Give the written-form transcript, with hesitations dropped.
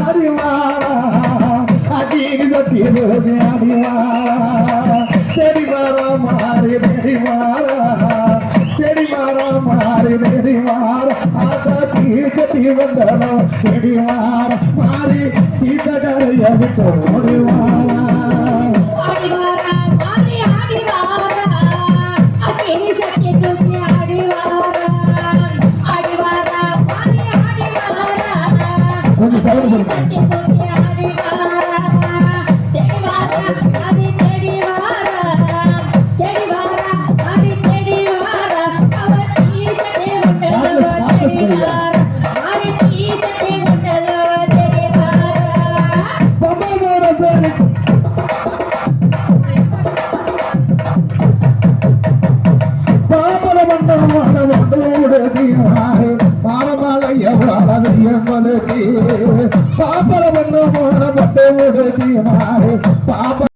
அடிவாரா அடிக்கு சட்டி போது அடிவாரா தேடி வாரா மாறி தேடி வாரா தேடி வாரா மாறி தேடி வாரா ஆத்தா தீச்சட்டி வந்தனோ தேடி வாரா மாறி தீத்தகரைய விட்டு ஓடி வாரா கொஞ்சம் சவுண்ட் பண்ணுங்க பாப்பல பண்ண போன பட்டு பாப்ப